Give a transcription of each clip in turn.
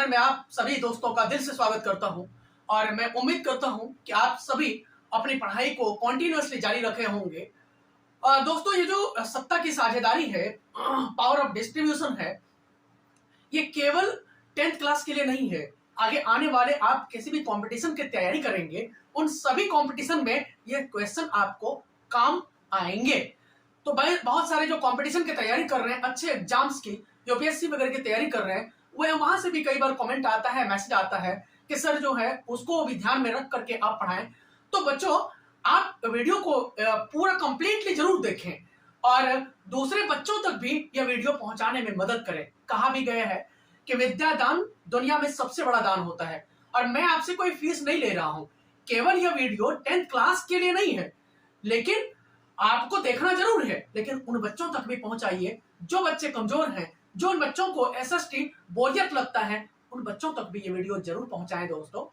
Channel में आप सभी दोस्तों का दिल से स्वागत करता हूं और मैं उम्मीद करता हूं कि आप सभी अपनी पढ़ाई को कॉन्टिन्यूअसली जारी रखे होंगे। दोस्तों, ये जो सत्ता की साझेदारी है, पावर ऑफ डिस्ट्रीब्यूशन है, ये केवल 10th क्लास के लिए नहीं है। आगे आने वाले आप किसी भी कंपटीशन की तैयारी करेंगे, उन सभी कंपटीशन में ये क्वेश्चन आपको काम आएंगे। तो भाई, बहुत सारे जो कंपटीशन की तैयारी कर रहे हैं, अच्छे एग्जाम्स की, यूपीएससी वगैरह की तैयारी कर रहे हैं, वहां से भी कई बार कमेंट आता है, मैसेज आता है कि सर जो है उसको भी ध्यान में रख करके आप पढ़ाएं। तो बच्चों, आप वीडियो को पूरा कंप्लीटली जरूर देखें और दूसरे बच्चों तक भी यह वीडियो पहुंचाने में मदद करें। कहा भी गया है कि विद्या दान दुनिया में सबसे बड़ा दान होता है और मैं आपसे कोई फीस नहीं ले रहा हूं। केवल यह वीडियो 10th क्लास के लिए नहीं है, लेकिन आपको देखना जरूर है, लेकिन उन बच्चों तक भी पहुंचाइए जो बच्चे कमजोर हैं, जो उन बच्चों को एसएसटी बोरियत लगता है, उन बच्चों तक भी ये वीडियो जरूर पहुंचाएं दोस्तों।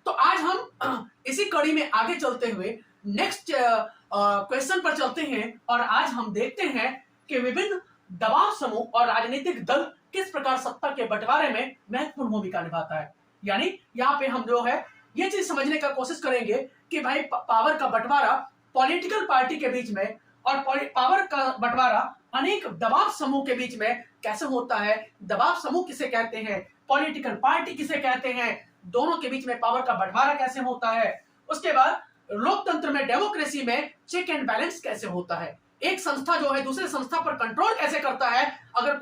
तो आज हम इसी कड़ी में आगे चलते हुए नेक्स्ट क्वेश्चन पर चलते हैं और आज हम देखते हैं कि विभिन्न दबाव समूह और राजनीतिक दल किस प्रकार सत्ता के बंटवारे में महत्वपूर्ण भूमिका निभाता है। यानी यहाँ पे हम जो है ये चीज समझने का कोशिश करेंगे कि भाई पावर का बंटवारा पॉलिटिकल पार्टी के बीच में और पावर का बंटवारा अनेक दबाव समूह के बीच में कैसे होता है। दबाव समूह किसे कहते हैं, पॉलिटिकल पार्टी किसे कहते हैं, दोनों के बीच में पावर का बंटवारा कैसे होता है। उसके बाद लोकतंत्र में, डेमोक्रेसी में चेक एंड बैलेंस कैसे होता है। एक संस्था जो है दूसरे संस्था पर कंट्रोल कैसे करता है। अगर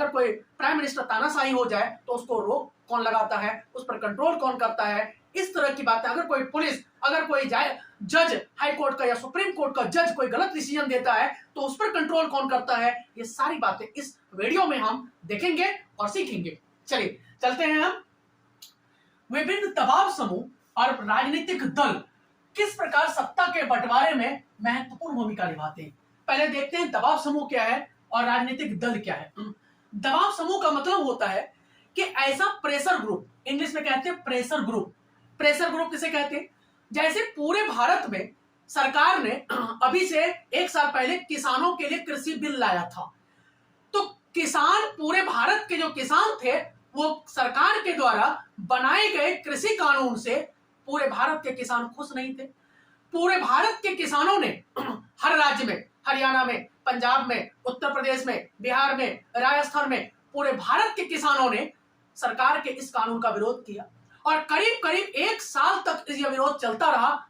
कोई प्राइम मिनिस्टर तानाशाही हो जाए तो उसको रोक कौन लगाता है, उस पर कंट्रोल कौन करता है। इस तरह की बातें, अगर कोई पुलिस, अगर कोई जज, हाई कोर्ट का या सुप्रीम कोर्ट का जज कोई गलत डिसीजन देता है तो उस पर कंट्रोल कौन करता है, ये सारी बातें इस वीडियो में हम देखेंगे और सीखेंगे। चलिए चलते हैं हम। विभिन्न दबाव समूह और राजनीतिक दल किस प्रकार सत्ता के बंटवारे में महत्वपूर्ण भूमिका निभाते हैं। पहले देखते हैं दबाव समूह क्या है और राजनीतिक दल क्या है। दबाव समूह का मतलब होता है कि ऐसा प्रेशर ग्रुप, इंग्लिश में कहते हैं प्रेशर ग्रुप। प्रेशर ग्रुप किसे कहते हैं? जैसे पूरे भारत में सरकार ने अभी से 1 साल पहले किसानों के लिए कृषि बिल लाया था, तो किसान, पूरे भारत के जो किसान थे, वो सरकार के द्वारा बनाए गए कृषि कानून से पूरे भारत के किसान खुश नहीं थे। पूरे भारत के किसानों ने हर राज्य में, हरियाणा में, पंजाब में, उत्तर प्रदेश में, बिहार में, राजस्थान में, पूरे भारत के किसानों ने सरकार के इस कानून का विरोध किया और करीब करीब 1 साल तक यह विरोध चलता रहा।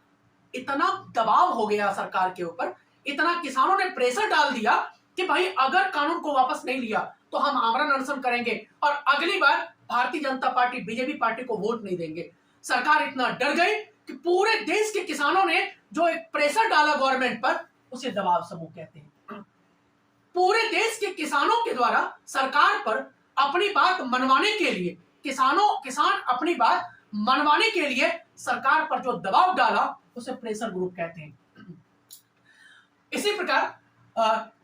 इतना दबाव हो गया सरकार के ऊपर, इतना किसानों ने प्रेशर डाल दिया कि भाई अगर कानून को वापस नहीं लिया तो हम आमरण अनशन करेंगे और अगली बार Bharatiya Janata party, BJP party को वोट नहीं देंगे। सरकार इतना डर गई कि पूरे देश के किसानों ने जो एक प्रेशर डाला गवर्नमेंट पर, उसे दबाव समूह कहते हैं। पूरे देश के किसानों के द्वारा सरकार पर अपनी बात मनवाने के लिए, किसान अपनी बात मनवाने के लिए सरकार पर जो दबाव डाला, उसे प्रेशर ग्रुप कहते हैं। इसी प्रकार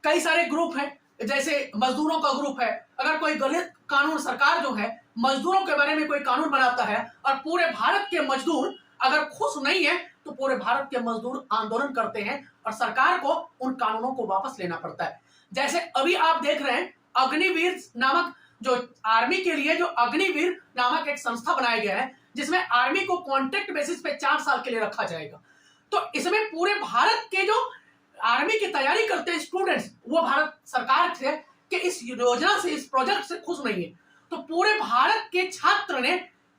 कई सारे ग्रुप हैं, जैसे मजदूरों का ग्रुप है। अगर कोई गलत कानून, सरकार जो है मजदूरों के बारे में कोई कानून बनाता है और पूरे भारत के मजदूर अगर खुश नहीं है तो पूरे भारत के मजदूर आंदोलन करते हैं और सरकार को उन कानूनों को वापस लेना पड़ता है। जैसे अभी आप देख रहे हैं, अग्निवीर नामक, जो आर्मी के लिए जो अग्निवीर नामक एक संस्था बनाया गया है, जिसमें आर्मी को कॉन्ट्रैक्ट बेसिस पे 4 साल के लिए रखा जाएगा। तो इसमें पूरे भारत के जो आर्मी की तैयारी करते हैं स्टूडेंट्स, वो भारत सरकार से कि इस योजना से, इस प्रोजेक्ट से खुश नहीं है। तो पूरे भारत के छात्र ने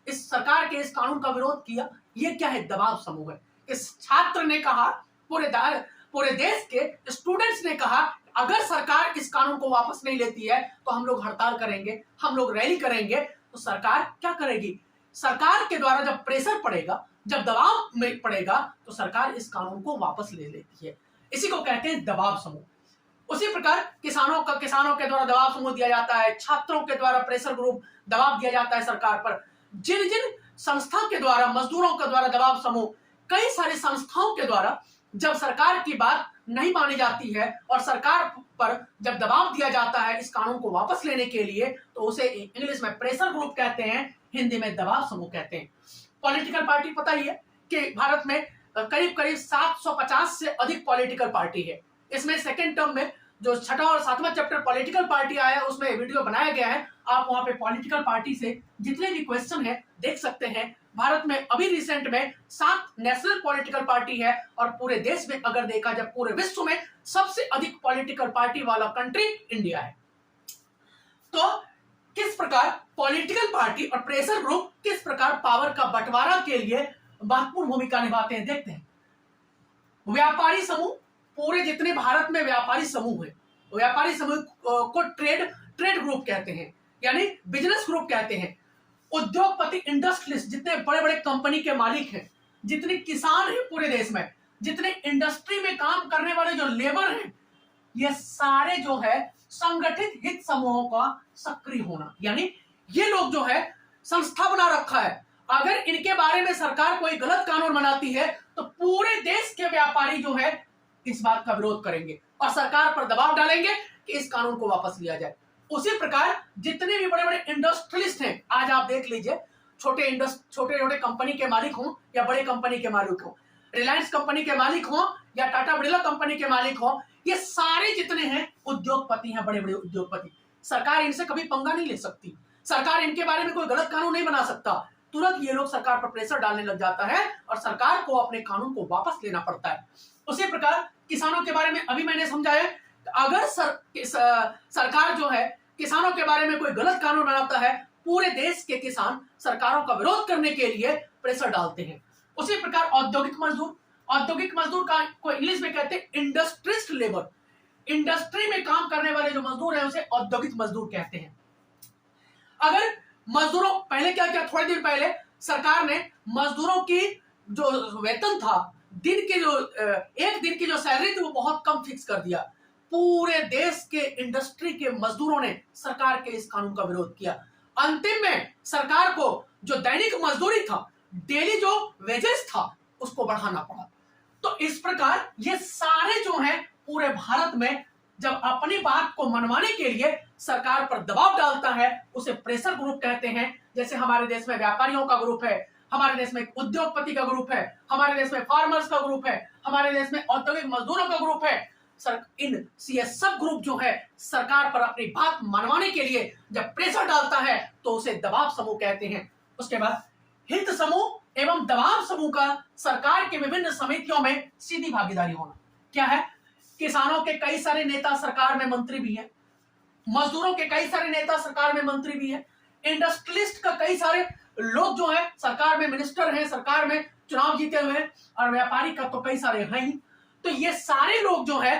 इस सरकार के इस कानून का विरोध किया। ये क्या है? दबाव समूह है। इस छात्र ने कहा, पूरे देश के स्टूडेंट्स ने कहा, अगर सरकार इस कानून को वापस नहीं लेती है तो हम लोग हड़ताल करेंगे, हम लोग रैली करेंगे। तो सरकार क्या करेगी? सरकार के द्वारा जब प्रेशर पड़ेगा, जब दबाव में पड़ेगा, तो सरकार इस कानून को वापस ले लेती है। इसी को कहते हैं दबाव समूह। उसी प्रकार किसानों के द्वारा दबाव समूह दिया जाता है, छात्रों के द्वारा प्रेशर ग्रुप, दबाव दिया जाता है सरकार पर। जिन जिन संस्था के द्वारा, मजदूरों के द्वारा दबाव समूह, कई सारी संस्थाओं के द्वारा जब सरकार की बात नहीं मानी जाती है और सरकार पर जब दबाव दिया जाता है इस कानून को वापस लेने के लिए, तो उसे इंग्लिश में प्रेशर ग्रुप कहते हैं, हिंदी में दबाव समूह कहते हैं। पॉलिटिकल पार्टी, पता ही है कि भारत में करीब करीब 750 से अधिक पॉलिटिकल पार्टी है। इसमें सेकेंड टर्म में जो छठा और सातवां चैप्टर पॉलिटिकल पार्टी आया है उसमें वीडियो बनाया गया है, आप वहां पे पॉलिटिकल पार्टी से जितने भी क्वेश्चन है देख सकते हैं। भारत में अभी रिसेंट में 7 नेशनल पॉलिटिकल पार्टी है और पूरे देश में अगर देखा जाए पूरे विश्व में सबसे अधिक पॉलिटिकल पार्टी वाला कंट्री इंडिया है। तो किस प्रकार पॉलिटिकल पार्टी और प्रेशर ग्रुप किस प्रकार पावर का बंटवारा के लिए महत्वपूर्ण भूमिका निभाते हैं, देखते हैं। व्यापारी समूह, पूरे जितने भारत में व्यापारी समूह है, व्यापारी समूह को ट्रेड ग्रुप कहते हैं, यानी बिजनेस ग्रुप कहते हैं। उद्योगपति, इंडस्ट्रियलिस्ट, जितने बड़े बड़े कंपनी के मालिक हैं, जितने किसान हैं पूरे देश में, जितने इंडस्ट्री में काम करने वाले जो लेबर हैं, ये सारे जो है संगठित हित समूहों का सक्रिय होना, यानी ये लोग जो है संस्था बना रखा है। अगर इनके बारे में सरकार कोई गलत कानून बनाती है तो पूरे देश के व्यापारी जो है इस बात का विरोध करेंगे और सरकार पर दबाव डालेंगे कि इस कानून को वापस लिया जाए। उसी प्रकार जितने भी बड़े बड़े इंडस्ट्रियलिस्ट हैं, आज आप देख लीजिए, छोटे छोटे कंपनी के मालिक हों या बड़े कंपनी के मालिक हों, रिलायंस कंपनी के मालिक हों या टाटा बिरला कंपनी के मालिक हों, ये सारे जितने हैं उद्योगपति हैं, बड़े बड़े उद्योगपति। सरकार इनसे कभी पंगा नहीं ले सकती, सरकार इनके बारे में कोई गलत कानून नहीं बना सकता। तुरंत ये लोग सरकार पर प्रेशर डालने लग जाता है और सरकार को अपने कानून को वापस लेना पड़ता है। उसी प्रकार किसानों के बारे में अभी मैंने समझाया, अगर सरकार जो है किसानों के बारे में कोई गलत कानून बनाता है, पूरे देश के किसान सरकारों का विरोध करने के लिए प्रेशर डालते हैं। उसी प्रकार औद्योगिक मजदूर का को इंग्लिश में कहते हैं इंडस्ट्रियलिस्ट लेबर। इंडस्ट्री में काम करने वाले जो मजदूर हैं उसे औद्योगिक मजदूर कहते हैं। अगर मजदूरों, पहले क्या किया, थोड़े दिन पहले सरकार ने मजदूरों की जो वेतन था, दिन के जो एक दिन की जो सैलरी थी वो बहुत कम फिक्स कर दिया। पूरे देश के इंडस्ट्री के मजदूरों ने सरकार के इस कानून का विरोध किया। अंतिम में सरकार को जो दैनिक मजदूरी था, डेली जो वेजेस था, उसको बढ़ाना पड़ा। तो इस प्रकार ये सारे जो हैं पूरे भारत में जब अपनी बात को मनवाने के लिए सरकार पर दबाव डालता है, उसे प्रेशर ग्रुप कहते हैं। जैसे हमारे देश में व्यापारियों का ग्रुप है, हमारे देश में उद्योगपति का ग्रुप है, हमारे देश में फार्मर्स का ग्रुप है, हमारे देश में औद्योगिक मजदूरों का ग्रुप है। इन सब ग्रुप जो है सरकार पर अपनी बात मनवाने के लिए जब प्रेशर डालता है तो उसे दबाव समूह कहते हैं। उसके बाद हित समूह एवं दबाव समूह का सरकार के विभिन्न समितियों में सीधी भागीदारी होना क्या है। किसानों के कई सारे नेता सरकार में मंत्री भी हैं, मजदूरों के कई सारे नेता सरकार में मंत्री भी हैं, इंडस्ट्रियलिस्ट का कई सारे लोग जो है सरकार में मिनिस्टर हैं, सरकार में चुनाव जीते हुए हैं, और व्यापारी का तो कई सारे हैं ही। तो ये सारे लोग जो है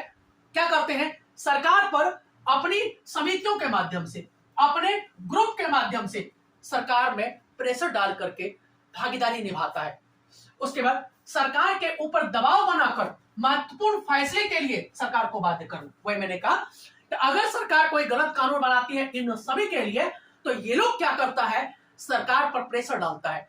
क्या करते हैं, सरकार पर अपनी समितियों के माध्यम से, अपने ग्रुप के माध्यम से सरकार में प्रेशर डाल करके भागीदारी निभाता है। उसके बाद सरकार के ऊपर दबाव बनाकर महत्वपूर्ण फैसले के लिए सरकार को बाध्य करना। वही मैंने कहा कि अगर सरकार कोई गलत कानून बनाती है इन सभी के लिए, तो ये लोग क्या करता है, सरकार पर प्रेशर डालता है।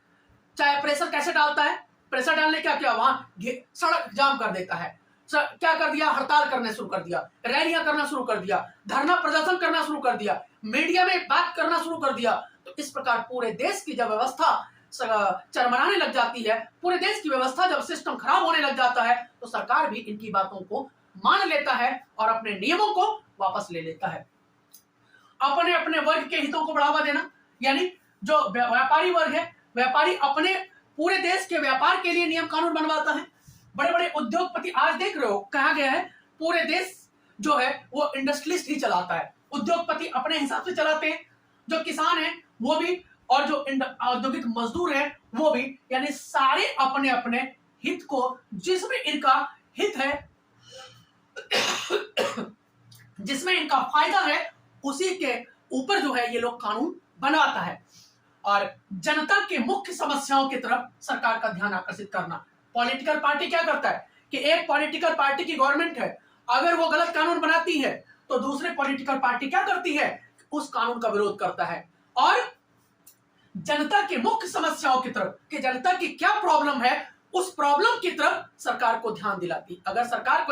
चाहे प्रेशर कैसे डालता है, प्रेशर डालने क्या किया, वहां सड़क जाम कर देता है, क्या कर दिया, हड़ताल करने शुरू कर दिया, रैलियां करना शुरू कर दिया, धरना प्रदर्शन करना शुरू कर दिया, मीडिया में बात करना शुरू कर दिया। तो इस प्रकार पूरे देश की जब व्यवस्था चरमराने लग जाती है, पूरे देश की व्यवस्था जब सिस्टम खराब होने लग जाता है, तो सरकार भी इनकी बातों को मान लेता है और अपने नियमों को वापस ले लेता है। अपने अपने वर्ग के हितों को बढ़ावा देना, यानी जो व्यापारी वर्ग है, व्यापारी अपने पूरे देश के व्यापार के लिए नियम कानून बनवाता है। बड़े बड़े उद्योगपति, आज देख रहे हो कहा गया है पूरे देश जो है वो इंडस्ट्रियलिस्ट ही चलाता है, उद्योगपति अपने हिसाब से चलाते हैं, जो किसान है वो भी और जो औद्योगिक मजदूर है वो भी, यानी सारे अपने अपने हित को, जिसमें इनका हित है जिसमें इनका फायदा है, उसी के ऊपर जो है ये लोग कानून बनवाता है। और जनता के मुख्य समस्याओं की तरफ सरकार का ध्यान आकर्षित करना। पॉलिटिकल पार्टी क्या करता है कि एक पॉलिटिकल पार्टी की गवर्नमेंट है, अगर वो गलत कानून बनाती है तो दूसरे पॉलिटिकल पार्टी क्या करती है, उस कानून का विरोध करता है और जनता के मुख्य समस्याओं की तरफ, कि जनता की क्या प्रॉब्लम है, उस प्रॉब्लम की तरफ सरकार को ध्यान दिलाती। अगर सरकार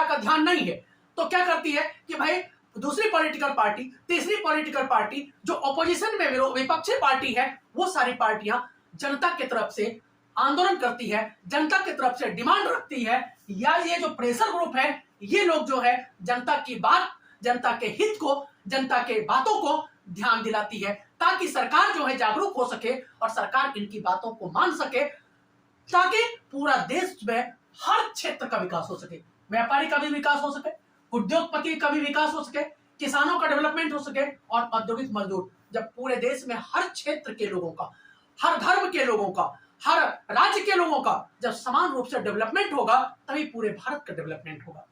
का ध्यान नहीं है तो क्या करती है कि भाई दूसरी पॉलिटिकल पार्टी, तीसरी पॉलिटिकल पार्टी, जो ऑपोजिशन में विपक्षी पार्टी है, वो सारी पार्टियां जनता की तरफ से आंदोलन करती है, जनता की तरफ से डिमांड रखती है या ये जो प्रेशर ग्रुप है, ये लोग जो है जनता की बात, जनता के हित को, जनता के बातों को ध्यान दिलाती है, ताकि सरकार जो है जागरूक हो सके और सरकार इनकी बातों को मान सके, ताकि पूरा देश में हर क्षेत्र का विकास हो सके, व्यापारी का भी विकास हो सके, उद्योगपति का भी विकास हो सके, किसानों का डेवलपमेंट हो सके और औद्योगिक मजदूर। जब पूरे देश में हर क्षेत्र के लोगों का, हर धर्म के लोगों का, हर राज्य के लोगों का जब समान रूप से डेवलपमेंट होगा, तभी पूरे भारत का डेवलपमेंट होगा।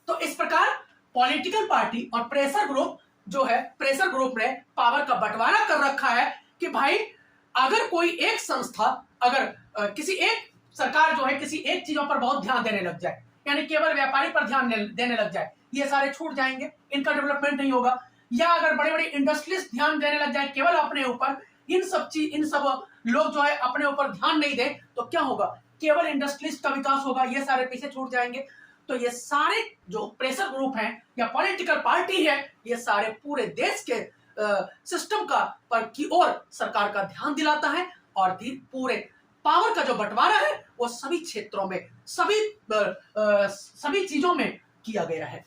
तो इस प्रकार पॉलिटिकल पार्टी और प्रेशर ग्रुप जो है, प्रेशर ग्रुप ने पावर का बंटवारा कर रखा है कि भाई अगर कोई एक संस्था, अगर किसी एक सरकार जो है किसी एक चीजों पर बहुत ध्यान देने लग जाए, यानी केवल व्यापारी पर ध्यान देने लग जाए, ये सारे छूट जाएंगे, इनका डेवलपमेंट नहीं होगा। या अगर बड़े बड़े इंडस्ट्रीज ध्यान देने लग जाए केवल अपने ऊपर, इन सब लोग जो है अपने ऊपर ध्यान नहीं दे, तो क्या होगा, केवल इंडस्ट्रीज का विकास होगा, ये सारे पीछे छूट जाएंगे। तो ये सारे जो प्रेशर ग्रुप हैं या पॉलिटिकल पार्टी है, ये सारे पूरे देश के सिस्टम का पर की ओर सरकार का ध्यान दिलाता है और पूरे पावर का जो बंटवारा है वो सभी क्षेत्रों में, सभी चीजों में किया गया है।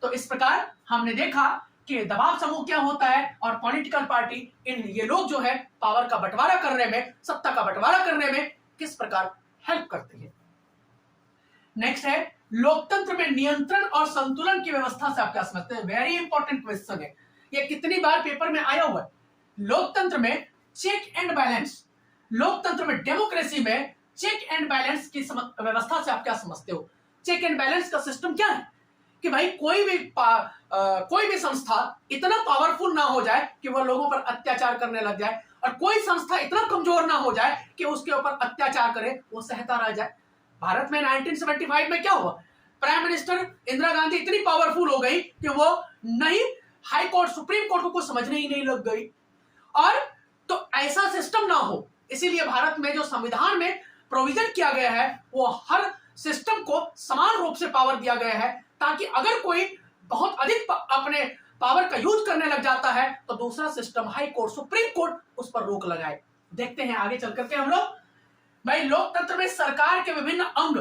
तो इस प्रकार हमने देखा कि दबाव समूह क्या होता है और पॉलिटिकल पार्टी, ये लोग जो है पावर का बंटवारा करने में, सत्ता का बंटवारा करने में किस प्रकार हेल्प करती है। नेक्स्ट है लोकतंत्र में नियंत्रण और संतुलन की व्यवस्था से आप क्या समझते हैं। वेरी इंपॉर्टेंट क्वेश्चन है, ये कितनी बार पेपर में आया हुआ है। लोकतंत्र में चेक एंड बैलेंस, लोकतंत्र में डेमोक्रेसी में चेक एंड बैलेंस की व्यवस्था से आप क्या समझते हो। चेक एंड बैलेंस का सिस्टम क्या है कि भाई कोई भी संस्था इतना पावरफुल ना हो जाए कि वह लोगों पर अत्याचार करने लग जाए, और कोई संस्था इतना कमजोर ना हो जाए कि उसके ऊपर अत्याचार करे, वो सहता रह जाए। भारत में 1975 में क्या हुआ, प्राइम मिनिस्टर इंदिरा गांधी इतनी पावरफुल हो गई कि वो नहीं हाई कोर्ट, सुप्रीम कोर्ट को कुछ समझने ही नहीं लग गई। और तो ऐसा सिस्टम ना हो, इसीलिए भारत में जो संविधान में प्रोविजन किया गया है वो हर सिस्टम को समान रूप से पावर दिया गया है, ताकि अगर कोई बहुत अधिक अपने पावर का यूज करने लग जाता है तो दूसरा system, high court, supreme court, उस पर रोक लगाए। देखते हैं आगे चल करके हम लोग। भाई लोकतंत्र में सरकार के विभिन्न अंग,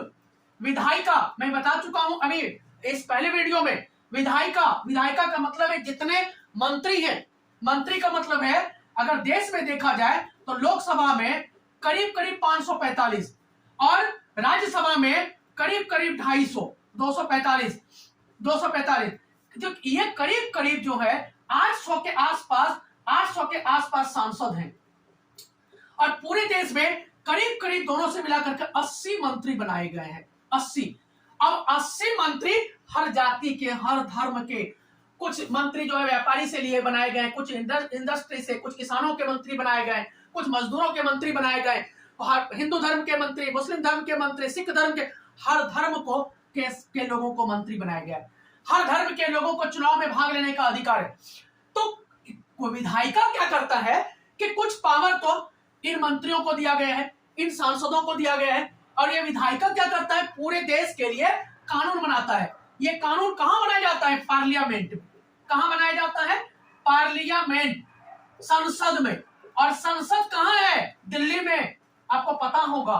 विधायिका, मैं बता चुका हूं अभी इस पहले वीडियो में, विधायिका का मतलब है जितने मंत्री हैं। मंत्री का मतलब है अगर देश में देखा जाए तो लोकसभा में करीब 545 और राज्यसभा में करीब 250, 245, जो ये करीब जो है 800 के आसपास सांसद हैं, और पूरे देश में करीब दोनों से मिलाकर के 80 मंत्री बनाए गए हैं। 80। अब 80 मंत्री हर जाति के, हर धर्म के, कुछ मंत्री जो है व्यापारी से लिए बनाए गए, कुछ इंडस्ट्री से, कुछ किसानों के मंत्री बनाए गए, कुछ मजदूरों के मंत्री बनाए गए, हिंदू धर्म के मंत्री, मुस्लिम धर्म के मंत्री, सिख धर्म के, हर धर्म को के लोगों को मंत्री बनाया गया। हर धर्म के लोगों को चुनाव में भाग लेने का अधिकार है। तो विधायिका क्या करता है कि कुछ पावर तो इन मंत्रियों को दिया गया है, इन सांसदों को दिया गया है, और ये विधायिका क्या करता है, पूरे देश के लिए कानून बनाता है। ये कानून कहां बनाया जाता है, पार्लियामेंट में। कहां बनाया जाता है, पार्लियामेंट, संसद में। और संसद कहां है, दिल्ली में। आपको पता होगा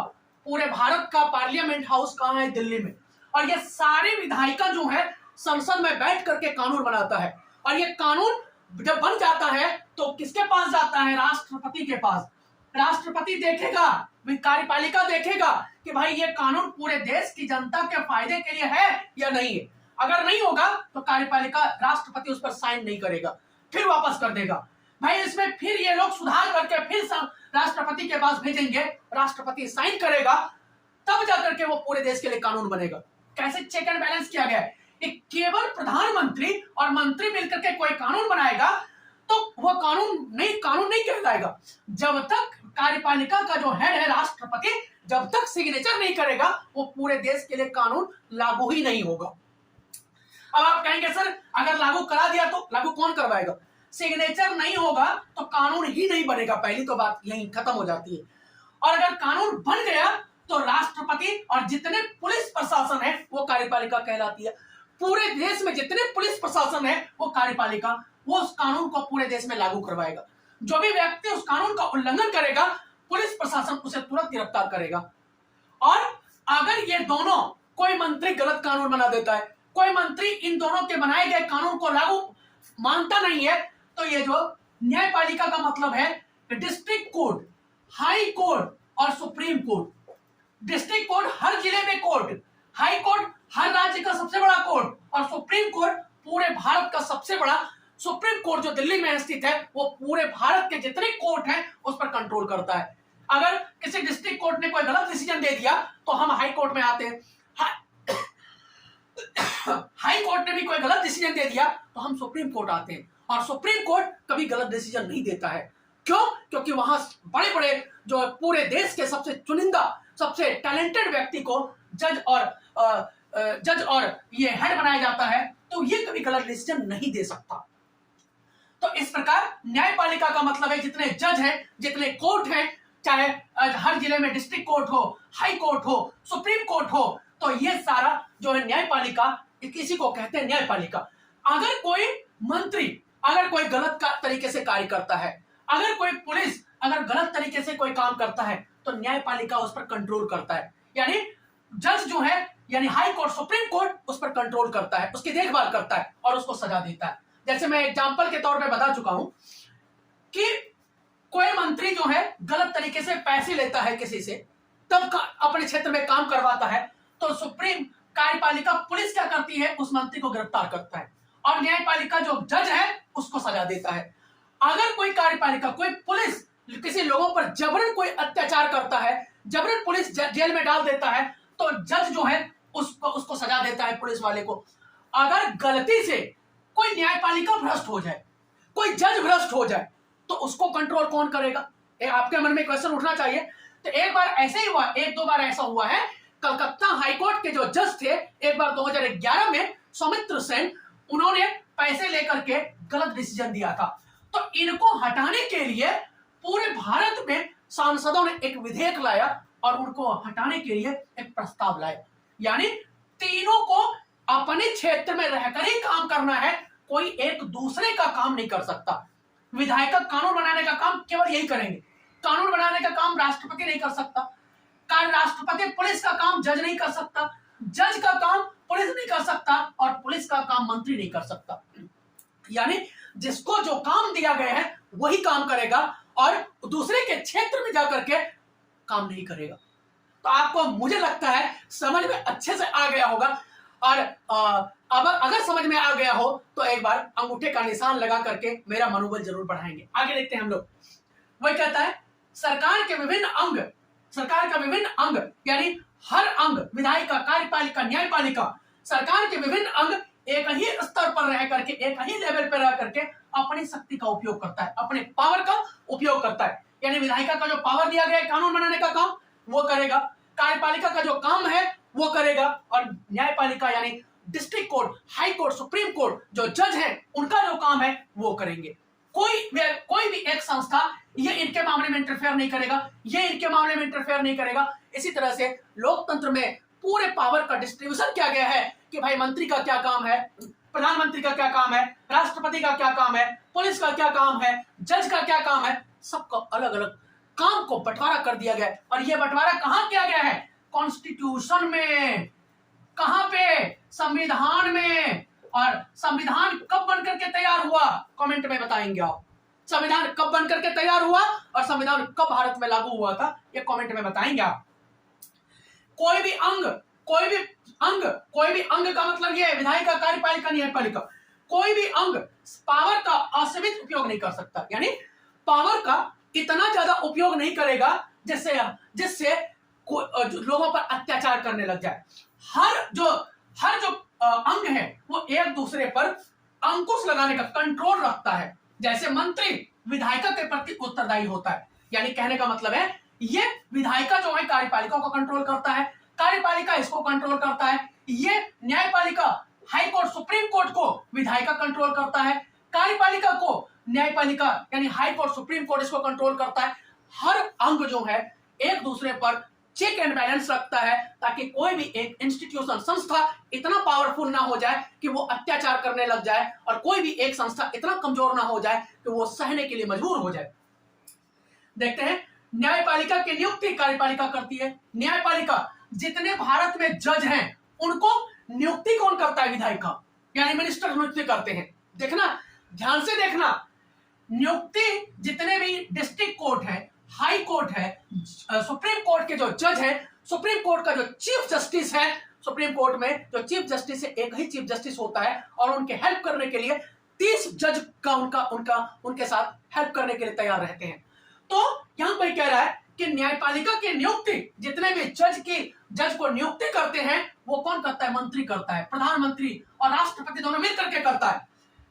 पूरे भारत का पार्लियामेंट हाउस कहां है, दिल्ली में। और ये सारी विधायिका जो है संसद में बैठ करके कानून बनाता है, और ये कानून जब बन जाता है तो किसके पास जाता है, राष्ट्रपति के पास। राष्ट्रपति देखेगा, कार्यपालिका देखेगा कि भाई ये कानून पूरे देश की जनता के फायदे के लिए है या नहीं है। अगर नहीं होगा तो कार्यपालिका, राष्ट्रपति उस पर साइन नहीं करेगा, फिर वापस कर देगा। भाई इसमें फिर ये लोग सुधार करके फिर राष्ट्रपति के पास भेजेंगे, राष्ट्रपति साइन करेगा, तब जाकर के वो पूरे देश के लिए कानून बनेगा। कैसे चेक एंड बैलेंस किया गया है, केवल प्रधानमंत्री और मंत्री मिलकर के कोई कानून बनाएगा तो वह कानून नहीं कहलाएगा जब तक कार्यपालिका का जो हेड है राष्ट्रपति, जब तक सिग्नेचर नहीं करेगा वो पूरे देश के लिए कानून लागू ही नहीं होगा। अब आप कहेंगे सर अगर लागू करा दिया तो लागू कौन करवाएगा, सिग्नेचर नहीं होगा तो कानून ही नहीं बनेगा। पहली तो बात यही खत्म हो जाती है। और अगर कानून बन गया तो राष्ट्रपति और जितने पुलिस प्रशासन है वो कार्यपालिका कहलाती है। पूरे देश में जितने पुलिस प्रशासन है वो कार्यपालिका, वो उस कानून को पूरे देश में लागू करवाएगा। जो भी व्यक्ति उस कानून का उल्लंघन करेगा पुलिस प्रशासन उसे तुरंत गिरफ्तार करेगा। और अगर ये दोनों, कोई मंत्री गलत कानून बना देता है, कोई मंत्री इन दोनों के बनाए गए कानून को लागू मानता नहीं है, तो ये जो न्यायपालिका का मतलब है डिस्ट्रिक्ट कोर्ट, हाई कोर्ट और सुप्रीम कोर्ट। डिस्ट्रिक्ट कोर्ट हर जिले में कोर्ट, हाई कोर्ट हर राज्य का सबसे बड़ा कोर्ट और सुप्रीम कोर्ट पूरे भारत का सबसे बड़ा। सुप्रीम कोर्ट जो दिल्ली में स्थित है वो पूरे भारत के जितने कोर्ट हैं उस पर कंट्रोल करता है। अगर किसी डिस्ट्रिक्ट कोर्ट ने कोई गलत डिसीजन दे दिया तो हम हाई कोर्ट में आते हैं, हाई कोर्ट ने भी कोई गलत डिसीजन दे दिया तो हम सुप्रीम कोर्ट आते हैं, और सुप्रीम कोर्ट कभी गलत डिसीजन नहीं देता है। क्यों? क्योंकि वहां बड़े बड़े जो पूरे देश के सबसे चुनिंदा, सबसे टैलेंटेड व्यक्ति को जज और ये हेड बनाया जाता है, तो ये कभी गलत डिसीजन नहीं दे सकता। तो इस प्रकार न्यायपालिका का मतलब है जितने जज हैं, जितने कोर्ट हैं, चाहे हर जिले में डिस्ट्रिक्ट कोर्ट हो, हाई कोर्ट हो, सुप्रीम कोर्ट हो, तो ये सारा जो है न्यायपालिका, किसी को कहते हैं न्यायपालिका। अगर कोई मंत्री अगर कोई गलत तरीके से कार्य करता है, अगर कोई पुलिस अगर गलत तरीके से कोई काम करता है, तो न्यायपालिका उस पर कंट्रोल करता है। यानी जज जो है, यानी हाई कोर्ट, सुप्रीम कोर्ट उस पर कंट्रोल करता है, उसकी देखभाल करता है और उसको सजा देता है। जैसे मैं एग्जांपल के तौर पे बता चुका हूं कि कोई मंत्री जो है गलत तरीके से पैसे लेता है किसी से, तब अपने क्षेत्र में काम करवाता है, तो सुप्रीम कार्यपालिका पुलिस क्या करती है, उस मंत्री को गिरफ्तार करता है और न्यायपालिका जो जज है उसको सजा देता है। अगर कोई कार्यपालिका, कोई पुलिस किसी लोगों पर जबरन कोई अत्याचार करता है, जबरन पुलिस जेल में डाल देता है, तो जज जो है उसको सजा देता है पुलिस वाले को। अगर गलती से कोई न्यायपालिका भ्रष्ट हो जाए, कोई जज भ्रष्ट हो जाए, तो उसको कंट्रोल कौन करेगा? आपके मन में क्वेश्चन उठना चाहिए। तो एक बार ऐसे ही हुआ, एक दो बार ऐसा हुआ है। कलकत्ता हाईकोर्ट के जो जज थे, एक बार 2011 में सौमित्र सेन, उन्होंने पैसे लेकर के गलत डिसीजन दिया था। तो इनको हटाने के लिए पूरे भारत में सांसदों ने एक विधेयक लाया और उनको हटाने के लिए एक प्रस्ताव लाया। यानी तीनों को अपने क्षेत्र में रहकर ही काम करना है, कोई एक दूसरे का काम नहीं कर सकता। विधायक कानून बनाने का काम केवल यही करेंगे, कानून बनाने का काम राष्ट्रपति नहीं कर सकता, राष्ट्रपति पुलिस का काम जज नहीं कर सकता, जज का काम पुलिस नहीं कर सकता और पुलिस का काम मंत्री नहीं कर सकता। यानी जिसको जो काम दिया गया है वही काम करेगा और दूसरे के क्षेत्र में जाकर के काम नहीं करेगा। तो आपको, मुझे लगता है समझ में अच्छे से आ गया होगा, और अब अगर समझ में आ गया हो तो एक बार अंगूठे का निशान लगा करके मेरा मनोबल जरूर बढ़ाएंगे। आगे देखते हैं हम लोग। वही कहता है सरकार के विभिन्न अंग यानी हर अंग, विधायिका, कार्यपालिका, न्यायपालिका, सरकार के विभिन्न अंग एक ही स्तर पर रह करके, एक ही लेवल पर रह करके अपनी शक्ति का उपयोग करता है, अपने पावर का उपयोग करता है। यानी विधायिका का जो पावर दिया गया है कानून बनाने का काम, वो करेगा, कार्यपालिका का जो काम है वो करेगा, और न्यायपालिका यानी district court, high court, supreme court जो जज है उनका जो काम है वो करेंगे। कोई भी एक संस्था ये इनके मामले में इंटरफेयर नहीं करेगा, ये इनके मामले में इंटरफेयर नहीं करेगा। इसी तरह से लोकतंत्र में पूरे पावर का डिस्ट्रीब्यूशन किया गया है कि भाई मंत्री का क्या काम है, प्रधानमंत्री का क्या काम है, राष्ट्रपति का क्या काम है, पुलिस का क्या काम है, जज का क्या काम है, सबको अलग अलग काम को बंटवारा कर दिया गया है। और यह बंटवारा कहां किया गया है? कॉन्स्टिट्यूशन में। कहां पे? संविधान में। और संविधान कब बनकर के तैयार हुआ? कमेंट में बताएंगे आप। संविधान कब बनकर के तैयार हुआ और संविधान कब भारत में लागू हुआ था, ये कमेंट में बताएंगे आप। कोई भी अंग का मतलब ये है विधायिका, कार्यपालिका, न्यायपालिका, कोई भी अंग पावर का असीमित उपयोग नहीं कर सकता। यानी पावर का इतना ज्यादा उपयोग नहीं करेगा जिससे लोगों पर अत्याचार करने लग जाए। हर जो अंग है वो एक दूसरे पर अंकुश लगाने का कंट्रोल रखता है। जैसे मंत्री विधायिका के प्रति उत्तरदायी होता है, यानी कहने का मतलब है ये विधायिका जो है कार्यपालिका को कंट्रोल करता है, कार्यपालिका इसको कंट्रोल करता है, ये न्यायपालिका हाई कोर्ट, सुप्रीम कोर्ट को विधायिका कंट्रोल करता है, कार्यपालिका को न्यायपालिका यानी हाई कोर्ट, सुप्रीम कोर्ट इसको कंट्रोल करता है। हर अंग जो है एक दूसरे पर चेक एंड बैलेंस रखता है, ताकि कोई भी एक इंस्टीट्यूशन, संस्था इतना पावरफुल ना हो जाए कि वो अत्याचार करने लग जाए, और कोई भी एक संस्था इतना कमजोर ना हो जाए कि वो सहने के लिए मजबूर हो जाए। देखते हैं न्यायपालिका की नियुक्ति कार्यपालिका करती है। न्यायपालिका जितने भारत में जज हैं उनको नियुक्ति कौन करता है? विधायक का, यानी मिनिस्टर नियुक्ति करते हैं। देखना, ध्यान से देखना, नियुक्ति जितने भी डिस्ट्रिक्ट कोर्ट है, हाई कोर्ट है, सुप्रीम कोर्ट के जो जज है, सुप्रीम कोर्ट का जो चीफ जस्टिस है, सुप्रीम कोर्ट में जो चीफ जस्टिस है एक ही चीफ जस्टिस होता है और उनके हेल्प करने के लिए 30 जज का उनके साथ हेल्प करने के लिए तैयार रहते हैं। तो यहां पर कह रहा है कि न्यायपालिका की नियुक्ति जितने भी जज को नियुक्ति करते हैं वो कौन करता है? मंत्री करता है, प्रधानमंत्री और राष्ट्रपति दोनों मिलकर के करता है,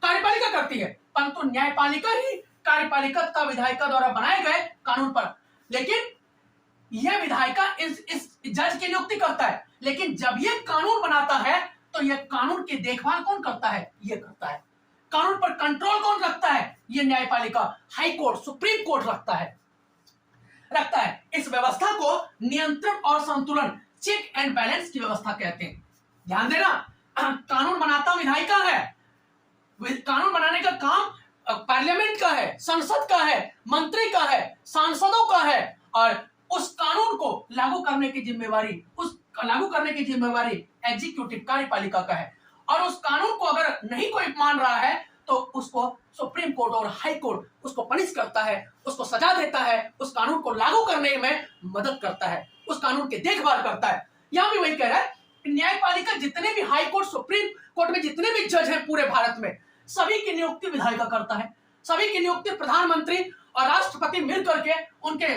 कार्यपालिका करती है। परंतु न्यायपालिका ही कार्यपालिका तथा विधायिका द्वारा बनाए गए कानून पर, लेकिन यह विधायिका इस जज की नियुक्ति करता है, लेकिन जब यह कानून बनाता है तो यह कानून की देखभाल कौन करता है? यह करता है। कानून पर कंट्रोल कौन रखता है? यह न्यायपालिका, हाई कोर्ट, सुप्रीम कोर्ट रखता है। इस व्यवस्था को नियंत्रण और संतुलन, चेक एंड बैलेंस की व्यवस्था कहते हैं। ध्यान देना, कानून बनाता विधायिका है, कानून बनाने का काम पार्लियामेंट का है, संसद का है, मंत्री का है, सांसदों का है, और उस कानून को लागू करने की जिम्मेवारी एग्जीक्यूटिव, कार्यपालिका का है। और उस कानून को अगर नहीं कोई मान रहा है तो उसको सुप्रीम कोर्ट और हाई कोर्ट उसको पनिश करता है, उसको सजा देता है, उस कानून को लागू करने में मदद करता है, उस कानून की देखभाल करता है। यहां भी वही कह रहा है, न्यायपालिका जितने भी हाई कोर्ट, सुप्रीम कोर्ट में जितने भी जज हैं पूरे भारत में, सभी की नियुक्ति विधायिका करता है, सभी की नियुक्ति प्रधानमंत्री और राष्ट्रपति मिलकर के उनके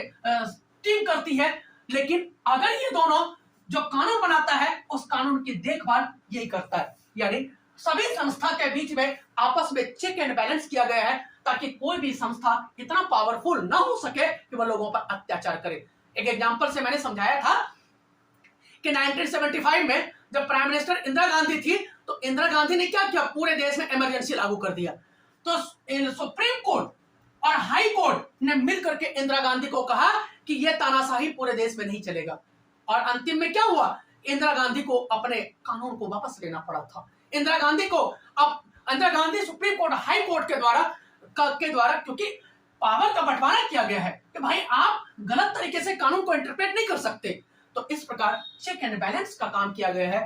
टीम करती है। लेकिन अगर ये दोनों जो कानून बनाता है उस कानून की देखभाल यही करता है, यानी सभी संस्था के बीच में आपस में चेक एंड बैलेंस किया गया है ताकि कोई भी संस्था इतना पावरफुल ना हो सके कि वह लोगों पर अत्याचार करे। एक एग्जांपल से मैंने समझाया था कि 1975 में जब प्राइम मिनिस्टर इंदिरा गांधी थी तो इंदिरा गांधी ने क्या किया? पूरे देश में इमरजेंसी लागू कर दिया। तो सुप्रीम कोर्ट और हाई कोर्ट ने मिलकर के इंदिरा गांधी को कहा कि यह तानाशाही पूरे देश में नहीं चलेगा, और अंतिम में क्या हुआ? इंदिरा गांधी को अपने कानून को वापस लेना पड़ा था। Indira Gandhi supreme court, high court के द्वारा क्योंकि पावर का बंटवारा किया गया है कि भाई आप गलत तरीके से कानून को इंटरप्रेट नहीं कर सकते, तो इस प्रकार चेक एंड बैलेंस का काम किया गया है।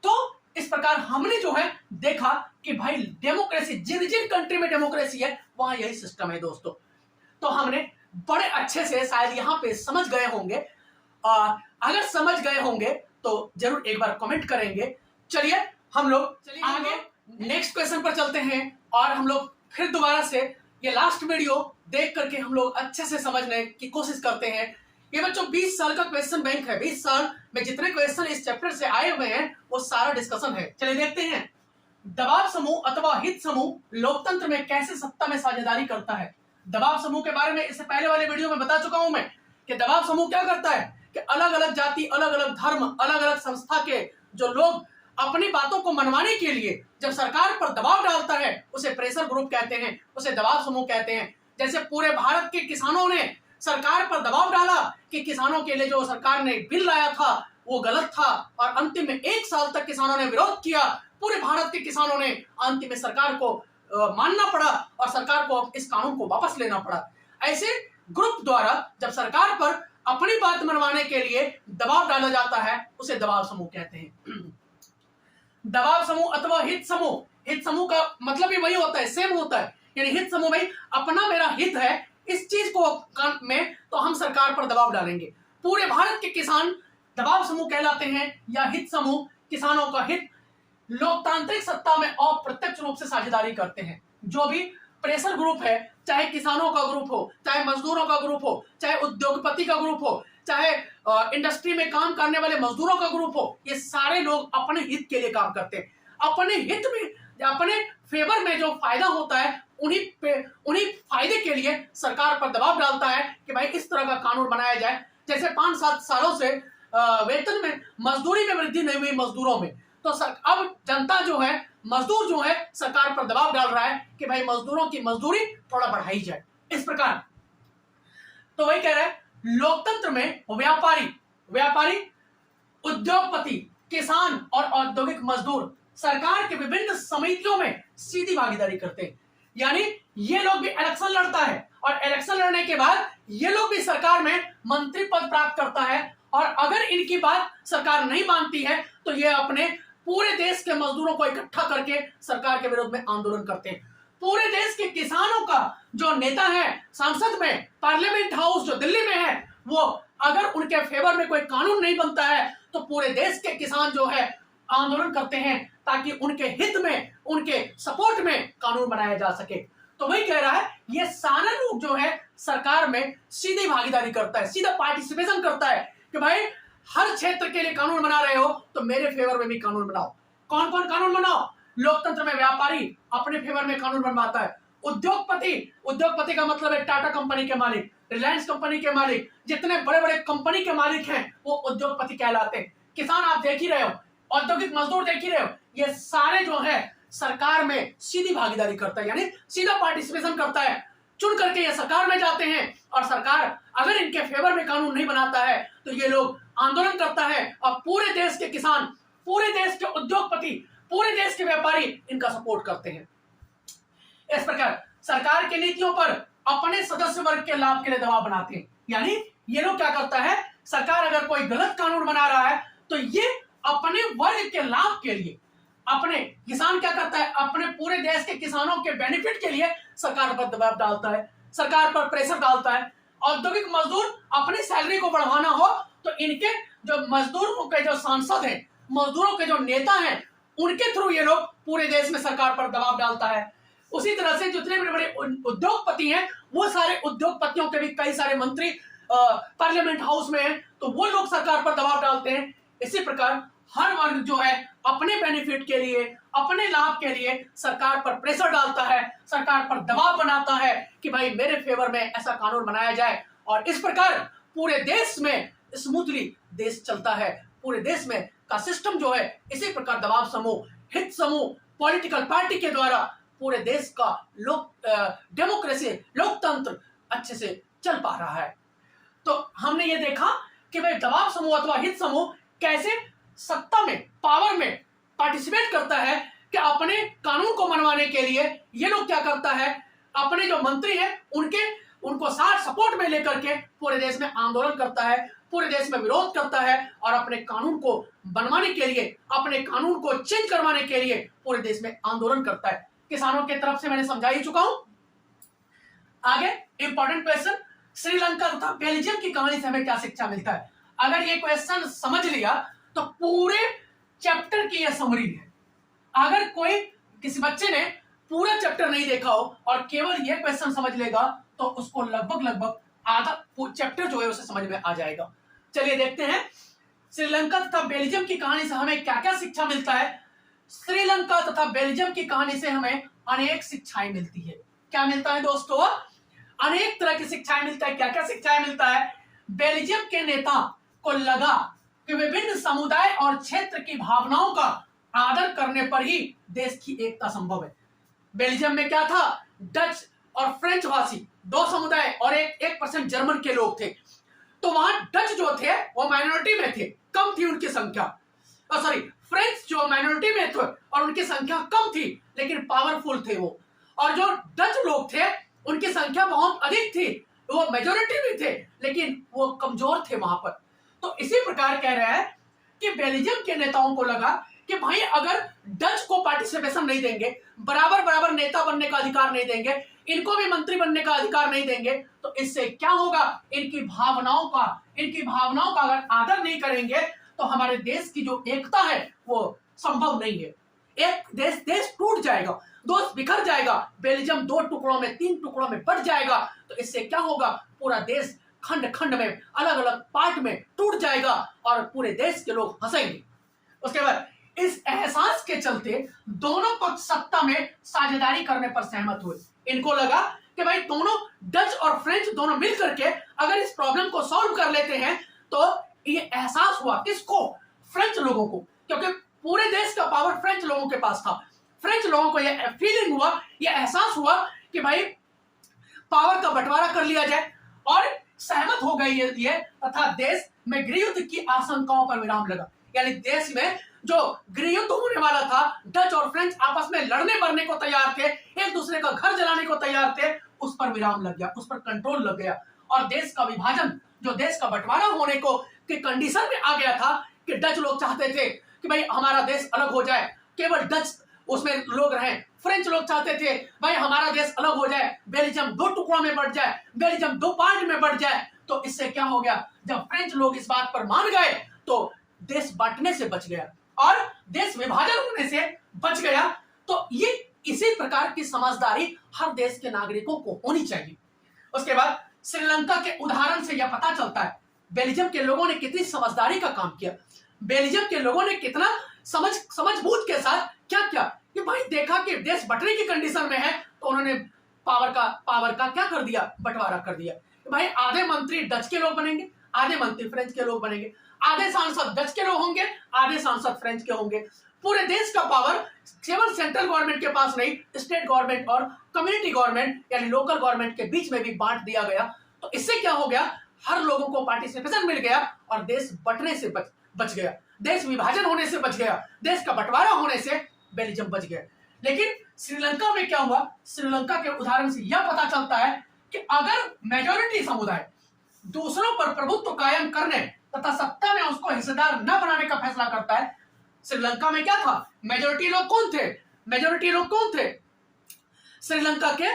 तो इस प्रकार हमने जो है देखा कि भाई डेमोक्रेसी, जिन जिन कंट्री में डेमोक्रेसी है वहां यही सिस्टम है दोस्तों। तो हमने बड़े अच्छे से शायद यहाँ पे समझ गए होंगे, अगर समझ गए होंगे तो जरूर एक बार कमेंट करेंगे। चलिए हम लोग आगे नेक्स्ट क्वेश्चन पर चलते हैं और हम लोग फिर दोबारा से ये लास्ट वीडियो देख करके हम लोग अच्छे से समझने की कोशिश करते हैं। ये बच्चों 20 साल का क्वेश्चन बैंक है, 20 साल में जितने क्वेश्चन इस चैप्टर से आए हुए हैं वो सारा डिस्कशन है। चलिए देखते हैं, दबाव समूह अथवा हित समूह लोकतंत्र में कैसे सत्ता में साझेदारी करता है। दबाव समूह के बारे में इससे पहले वाले वीडियो में बता चुका हूं मैं कि दबाव समूह क्या करता है कि अलग अलग जाति, अलग अलग धर्म, अलग अलग संस्था के जो लोग अपनी बातों को मनवाने के लिए जब सरकार पर दबाव डालता है उसे प्रेशर ग्रुप कहते हैं, उसे दबाव समूह कहते हैं। जैसे पूरे भारत के किसानों ने सरकार पर दबाव डाला कि किसानों के लिए जो सरकार ने बिल लाया था वो गलत था, और अंतिम में 1 साल तक किसानों ने विरोध किया, पूरे भारत के किसानों ने अंतिम में सरकार को मानना पड़ा और सरकार को इस कानून को वापस लेना पड़ा। ऐसे ग्रुप द्वारा जब सरकार पर अपनी बात मनवाने के लिए दबाव डाला जाता है उसे दबाव समूह कहते हैं। दबाव समूह अथवा हित समूह, हित समूह का मतलब भी वही होता है, सेम होता है। यानी हित समूह भाई अपना मेरा हित है इस चीज को में तो हम सरकार पर दबाव डालेंगे। पूरे भारत के किसान दबाव समूह कहलाते हैं या हित समूह। किसानों का हित लोकतांत्रिक सत्ता में अप्रत्यक्ष रूप से साझेदारी करते हैं। जो भी प्रेशर ग्रुप है, चाहे किसानों का ग्रुप हो, चाहे मजदूरों का ग्रुप हो, चाहे उद्योगपति का ग्रुप हो, चाहे इंडस्ट्री में काम करने वाले मजदूरों का ग्रुप हो, ये सारे लोग अपने हित के लिए काम करते हैं। अपने हित में, अपने फेवर में जो फायदा होता है उन्हीं फायदे के लिए सरकार पर दबाव डालता है कि भाई इस तरह का कानून बनाया जाए। जैसे 5-7 सालों से वेतन में, मजदूरी में वृद्धि नहीं हुई मजदूरों में, तो अब जनता जो है, मजदूर जो है, सरकार पर दबाव डाल रहा है कि भाई मजदूरों की मजदूरी थोड़ा बढ़ाई जाए। इस प्रकार तो वही कह रहा है लोकतंत्र में व्यापारी, उद्योगपति, किसान और औद्योगिक मजदूर सरकार के विभिन्न समितियों में सीधी भागीदारी करते हैं। यानी ये लोग भी इलेक्शन लड़ता है और इलेक्शन लड़ने के बाद ये लोग भी सरकार में मंत्री पद प्राप्त करता है और अगर इनकी बात सरकार नहीं मानती है तो ये अपने पूरे देश के मजदूरों को इकट्ठा करके सरकार के विरोध में आंदोलन करते हैं। पूरे देश के किसानों का जो नेता है संसद में, पार्लियामेंट हाउस जो दिल्ली में है, वो अगर उनके फेवर में कोई कानून नहीं बनता है तो पूरे देश के किसान जो है आंदोलन करते हैं ताकि उनके हित में, उनके सपोर्ट में कानून बनाया जा सके। तो वही कह रहा है ये सारा लोग जो है सरकार में सीधी भागीदारी करता है, सीधा पार्टिसिपेशन करता है कि भाई हर क्षेत्र के लिए कानून बना रहे हो तो मेरे फेवर में भी कानून बनाओ। कौन कौन कानून बनाओ? लोकतंत्र में व्यापारी अपने फेवर में कानून बनवाता है। उद्योगपति का मतलब है टाटा कंपनी के मालिक, रिलायंस कंपनी के मालिक, जितने बड़े बड़े कंपनी के मालिक हैं वो उद्योगपति कहलाते हैं। किसान आप देख ही रहे हो, औद्योगिक मजदूर देख ही रहे हो, ये सारे जो है सरकार में सीधी भागीदारी करता है, यानी सीधा पार्टिसिपेशन करता है। चुन करके ये सरकार में जाते हैं और सरकार अगर इनके फेवर में कानून नहीं बनाता है तो ये लोग आंदोलन करता है और पूरे देश के किसान, पूरे देश के उद्योगपति, पूरे देश के व्यापारी इनका सपोर्ट करते हैं। इस प्रकार सरकार की नीतियों पर अपने सदस्य वर्ग के लाभ के लिए दबाव बनाते हैं। यानी ये लोग क्या करता है, सरकार अगर कोई गलत कानून बना रहा है तो ये अपने वर्ग के लाभ के लिए, अपने किसान क्या करता है, अपने पूरे देश के किसानों के बेनिफिट के लिए सरकार पर दबाव डालता है, सरकार पर प्रेशर डालता है। औद्योगिक मजदूर अपनी सैलरी को बढ़ाना हो तो इनके जो मजदूरों के जो सांसद हैं, मजदूरों के जो नेता हैं, उनके थ्रू ये लोग पूरे देश में सरकार पर दबाव डालता है। उसी तरह से जितने बड़े बड़े उद्योगपति हैं वो सारे उद्योगपतियों के भी कई सारे मंत्री पार्लियामेंट हाउस में हैं तो वो लोग सरकार पर दबाव डालते हैं। इसी प्रकार हर वर्ग जो है अपने बेनिफिट के लिए, अपने लाभ के लिए सरकार पर प्रेशर डालता है, सरकार पर दबाव बनाता है कि भाई मेरे फेवर में ऐसा कानून बनाया जाए। और इस प्रकार पूरे देश में स्मूथली देश चलता है। पूरे देश में का सिस्टम जो है इसी प्रकार दबाव समूह, हित समूह, पॉलिटिकल पार्टी के द्वारा पूरे देश का डेमोक्रेसी, लोकतंत्र अच्छे से चल पा रहा है। तो हमने ये देखा कि भाई दबाव समूह अथवा हित समूह कैसे सत्ता में, पावर में पार्टिसिपेट करता है कि अपने कानून को मनवाने के लिए ये लोग क्या करता है, अपने जो मंत्री हैं उनको साथ सपोर्ट में लेकर के पूरे देश में आंदोलन करता है, पूरे देश में विरोध करता है और अपने कानून को बनवाने के लिए, अपने कानून को चेंज करवाने के लिए पूरे देश में आंदोलन करता है। किसानों की तरफ से मैंने समझा ही चुका हूं। आगे इंपॉर्टेंट क्वेश्चन, श्रीलंका तथा बेल्जियम की कहानी से हमें क्या शिक्षा मिलता है? अगर ये क्वेश्चन समझ लिया तो पूरे चैप्टर की यह समरी है। अगर कोई किसी बच्चे ने पूरा चैप्टर नहीं देखा हो और केवल यह क्वेश्चन समझ लेगा तो उसको लगभग आधा चैप्टर जो है उसे समझ में आ जाएगा। चलिए देखते हैं श्रीलंका तथा बेल्जियम की कहानी से हमें क्या क्या शिक्षा मिलता है। श्रीलंका तथा बेल्जियम की कहानी से हमें अनेक शिक्षाएं मिलती है। क्या मिलता है दोस्तों? अनेक तरह की शिक्षाएं मिलता है। क्या क्या शिक्षाएं मिलता है? बेल्जियम के नेता को लगा कि विभिन्न समुदाय और क्षेत्र की भावनाओं का आदर करने पर ही देश की एकता संभव है। बेल्जियम में क्या था, डच और फ्रेंच भाषी दो समुदाय और 1% जर्मन के लोग थे। तो वहां डच जो थे वो माइनॉरिटी में थे, कम थी उनकी संख्या। फ्रेंच जो माइनॉरिटी में थे और उनकी संख्या कम थी लेकिन पावरफुल थे वो। और जो डच लोग थे उनकी संख्या बहुत अधिक थी, वो मेजोरिटी में थे लेकिन वो कमजोर थे वहां पर। तो इसी प्रकार कह रहे हैं कि बेल्जियम के नेताओं को लगा कि भाई अगर डच को पार्टिसिपेशन नहीं देंगे, बराबर नेता बनने का अधिकार नहीं देंगे, इनको भी मंत्री बनने का अधिकार नहीं देंगे तो इससे क्या होगा, इनकी भावनाओं का अगर आदर नहीं करेंगे तो हमारे देश की जो एकता है वो संभव नहीं है। एक देश टूट जाएगा, देश बिखर जाएगा, बेल्जियम 2 टुकड़ों में, 3 टुकड़ों में बढ़ जाएगा। तो इससे क्या होगा, पूरा देश खंड खंड में, अलग अलग पार्ट में टूट जाएगा और पूरे देश के लोग हंसेंगे। उसके बाद इस एहसास के चलते दोनों पक्ष सत्ता में साझेदारी करने पर सहमत हुए। इनको लगा कि भाई दोनों डच और फ्रेंच दोनों मिल करके अगर इस प्रॉब्लम को सॉल्व कर लेते हैं तो ये एहसास हुआ किसको, फ्रेंच लोगों को, क्योंकि पूरे देश का पावर फ्रेंच लोगों के पास था। फ्रेंच लोगों को यह फीलिंग हुआ, यह एहसास हुआ कि भाई पावर का बंटवारा कर लिया जाए और सहमत हो गई ये तथा देश में गृहयुद्ध की आशंकाओं पर विराम लगा। यानी देश में जो गृहयुद्ध होने वाला था, डच और फ्रेंच आपस में लड़ने मरने को तैयार थे, एक दूसरे का घर जलाने को तैयार थे, उस पर विराम लग गया, उस पर कंट्रोल लग गया और देश का विभाजन, जो देश का बंटवारा होने को कि कंडीशन में आ गया था कि डच लोग चाहते थे कि भाई हमारा देश अलग हो जाए, केवल डच उसमें लोग रहें। फ्रेंच लोग चाहते थे भाई हमारा देश अलग हो जाए, बेल्जियम 2 टुकड़ों में बढ़ जाए, बेल्जियम 2 पार्ट में बढ़ जाए। तो इससे क्या हो गया, जब फ्रेंच लोग इस बात पर मान गए तो देश बांटने से बच गया और देश विभाजन होने से बच गया। तो ये इसी प्रकार की समझदारी हर देश के नागरिकों को होनी चाहिए। उसके बाद श्रीलंका के उदाहरण से यह पता चलता है बेल्जियम के लोगों ने कितनी समझदारी का काम किया, बेल्जियम के लोगों ने कितना समझबूझ के साथ क्या किया कि भाई देखा कि देश बंटने की कंडीशन में है तो उन्होंने पावर का क्या कर दिया, बंटवारा कर दिया। भाई आधे मंत्री डच के लोग बनेंगे, आधे मंत्री फ्रेंच के लोग बनेंगे, आधे सांसद डच के लोग होंगे, आधे सांसद फ्रेंच के होंगे। पूरे देश का पावर केवल सेंट्रल गवर्नमेंट के पास नहीं, स्टेट गवर्नमेंट और कम्युनिटी गवर्नमेंट यानी लोकल गवर्नमेंट के बीच में भी बांट दिया गया। तो इससे क्या हो गया, हर लोगों को पार्टिसिपेशन मिल गया और देश बंटने से बच गया, देश विभाजन होने से बच गया, देश का बंटवारा होने से बेल्जियम बच गया। लेकिन श्रीलंका में क्या हुआ, श्रीलंका के उदाहरण से यह पता चलता है कि अगर मेजॉरिटी समुदाय दूसरों पर प्रभुत्व कायम करने तथा सत्ता में उसको हिस्सेदार न बनाने का फैसला करता है। श्रीलंका में क्या था, मेजॉरिटी लोग कौन थे, मेजॉरिटी लोग कौन थे, श्रीलंका के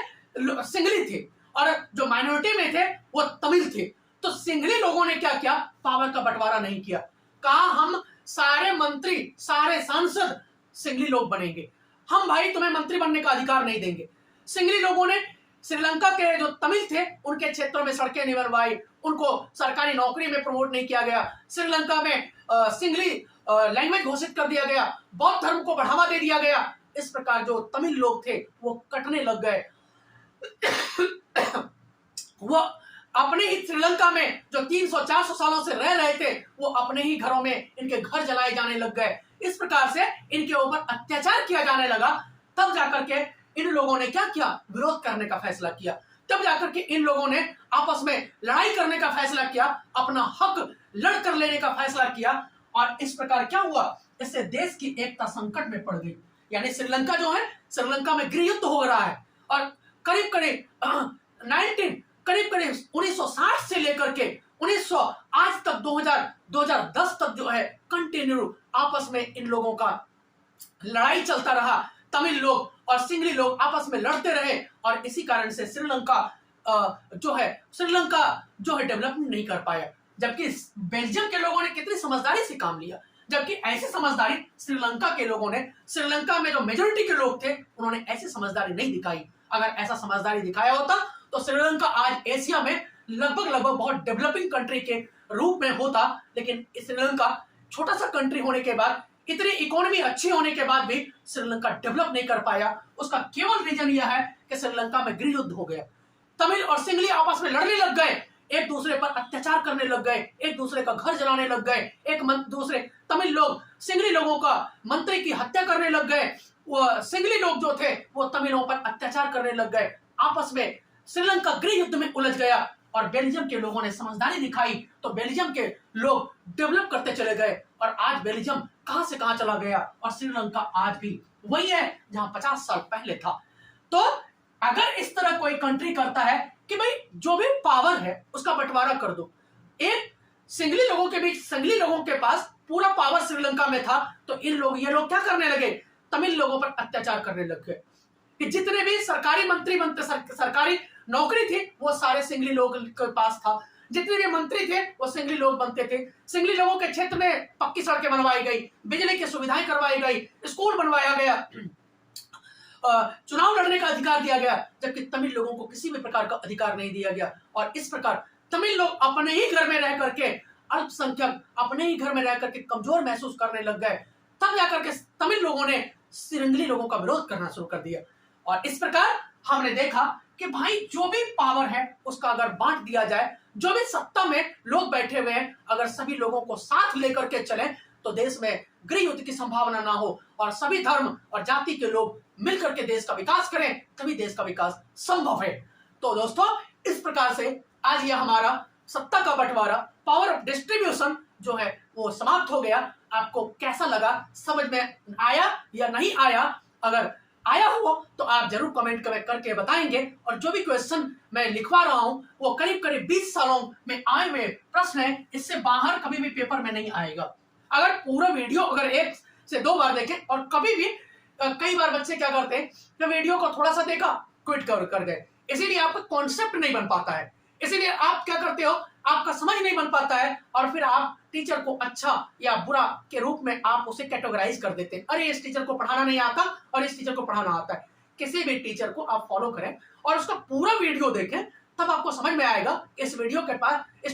सिंगली थे और जो माइनॉरिटी में थे वो तमिल थे। तो सिंगली लोगों ने क्या किया, पावर का बंटवारा नहीं किया, कहा हम सारे मंत्री सारे सांसद सिंगली लोग बनेंगे, हम भाई तुम्हें मंत्री बनने का अधिकार नहीं देंगे। सिंगली लोगों ने श्रीलंका के जो तमिल थे उनके क्षेत्रों में सड़कें नहीं बनवाई, उनको सरकारी नौकरी में प्रमोट नहीं किया गया, श्रीलंका में सिंगली लैंग्वेज घोषित कर दिया गया, बौद्ध धर्म को बढ़ावा दे दिया गया। इस प्रकार जो तमिल लोग थे वो कटने लग गए। वो अपने ही श्रीलंका में जो 300-400 सालों से रह रहे थे वो अपने ही घरों में इनके घर जलाए जाने लग गए। इस प्रकार से इनके ऊपर अत्याचार किया जाने लगा। तब जाकर के इन लोगों ने क्या किया, विरोध करने का फैसला किया। तब जाकर के इन लोगों ने आपस में लड़ाई करने का फैसला किया, अपना हक लड़ कर लेने का फैसला किया। और इस प्रकार क्या हुआ, इससे देश की एकता संकट में पड़ गई। यानी श्रीलंका जो है, श्रीलंका में गृह युद्ध हो रहा है और करीब करीब 1960 से लेकर के 1900 आज तक 2010 तक जो है कंटिन्यू आपस में इन लोगों का लड़ाई चलता रहा। तमिल लोग और सिंगली लोग आपस में लड़ते रहे और इसी कारण से श्रीलंका जो है डेवलपमेंट नहीं कर पाया। जबकि बेल्जियम के लोगों ने कितनी समझदारी से काम लिया, जबकि ऐसी समझदारी श्रीलंका के लोगों ने, श्रीलंका में जो मेजोरिटी के लोग थे उन्होंने ऐसी समझदारी नहीं दिखाई। अगर ऐसा समझदारी दिखाया होता तो श्रीलंका आज एशिया में लगभग बहुत डेवलपिंग कंट्री के रूप में होता। लेकिन श्रीलंका छोटा सा कंट्री होने के बाद, इतनी इकोनॉमी अच्छी होने के बाद भी श्रीलंका डेवलप नहीं कर पाया। उसका केवल रीजन यह है कि श्रीलंका में गृह युद्ध हो गया, तमिल और सिंगली आपस में लड़ने लग गए, एक दूसरे पर अत्याचार करने लग गए, एक दूसरे का घर जलाने लग गए, एक दूसरे तमिल लोग सिंगली लोगों का मंत्री की हत्या करने लग गए, वो सिंगली लोग जो थे वो तमिलों पर अत्याचार करने लग गए। आपस में श्रीलंका गृह युद्ध में उलझ गया और बेल्जियम के लोगों ने समझदारी दिखाई तो बेल्जियम के लोग डेवलप करते चले गए और आज बेल्जियम कहां से कहां चला गया और श्रीलंका आज भी वही है जहां 50 साल पहले था। तो अगर इस तरह कोई कंट्री करता है कि भाई जो भी पावर है उसका बंटवारा कर दो, एक सिंगली लोगों के बीच, सिंगली लोगों के पास पूरा पावर श्रीलंका में था, तो ये लोग क्या करने लगे, तमिल लोगों पर अत्याचार करने लग गए कि जितने भी सरकारी मंत्री बनते, सरकारी नौकरी थी वो सारे सिंगली लोग के पास था, जितने भी मंत्री थे वो सिंगली लोग बनते थे। सिंगली लोगों के क्षेत्र में पक्की सड़कें बनवाई गई, बिजली की सुविधाएं करवाई गई, स्कूल बनवाया गया, चुनाव लड़ने का अधिकार दिया गया, जबकि तमिल लोगों को किसी भी प्रकार का अधिकार नहीं दिया गया। और इस प्रकार तमिल लोग अपने ही घर में रह करके, अल्पसंख्यक अपने ही घर में रह करके कमजोर महसूस करने लग गए। तब जाकर के तमिल लोगों ने सिंगली लोगों का विरोध करना शुरू कर दिया। और इस प्रकार हमने देखा कि भाई जो भी पावर है उसका अगर बांट दिया जाए, जो भी सत्ता में लोग बैठे हुए हैं अगर सभी लोगों को साथ लेकर के चले तो देश में गृह युद्ध की संभावना ना हो और सभी धर्म और जाति के लोग मिलकर के देश का विकास करें, तभी देश का विकास संभव है। तो दोस्तों इस प्रकार से आज यह हमारा सत्ता का बंटवारा, पावर ऑफ डिस्ट्रीब्यूशन जो है वो समाप्त हो गया। आपको कैसा लगा, समझ में आया या नहीं आया? अगर आया हो तो आप जरूर कमेंट करके बताएंगे। और जो भी क्वेश्चन मैं लिखवा रहा हूं वो करीब करीब 20 सालों में आए हुए प्रश्न है, इससे बाहर कभी भी पेपर में नहीं आएगा। अगर पूरा वीडियो अगर 1 से 2 बार देखें, और कभी भी कई बार बच्चे क्या करते हैं कि वीडियो को थोड़ा सा देखा क्विट कर गए, इसीलिए आपका कॉन्सेप्ट नहीं बन पाता है, इसीलिए आप क्या करते हो, आपका समझ नहीं बन पाता है, और फिर आप टीचर को अच्छा या बुरा के रूप में आप उसे कैटेगराइज कर देते हैं। अरे इस टीचर को पढ़ाना नहीं आता और इस टीचर को पढ़ाना आता है। किसी भी टीचर को आप फॉलो करें और उसका पूरा वीडियो देखें, तब आपको समझ में आएगा इस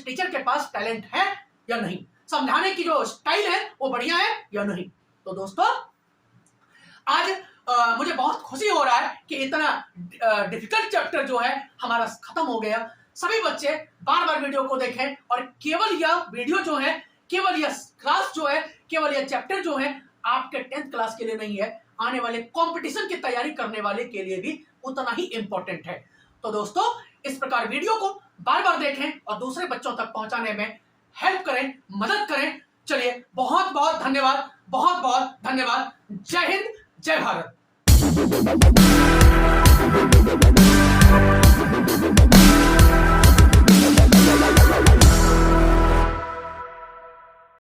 टीचर के पास टैलेंट है या नहीं, समझाने की जो स्टाइल है वो बढ़िया है या नहीं। तो दोस्तों आज मुझे बहुत खुशी हो रहा है कि इतना डिफिकल्ट चैप्टर जो है हमारा खत्म हो गया। सभी बच्चे बार बार वीडियो को देखें और केवल यह वीडियो जो है, केवल यह क्लास जो है, केवल यह चैप्टर जो है आपके 10th क्लास के लिए नहीं है, आने वाले कंपटीशन की तैयारी करने वाले के लिए भी उतना ही इंपॉर्टेंट है। तो दोस्तों इस प्रकार वीडियो को बार बार देखें और दूसरे बच्चों तक पहुंचाने में हेल्प करें, मदद करें। चलिए बहुत बहुत धन्यवाद, बहुत बहुत धन्यवाद। जय हिंद, जय भारत।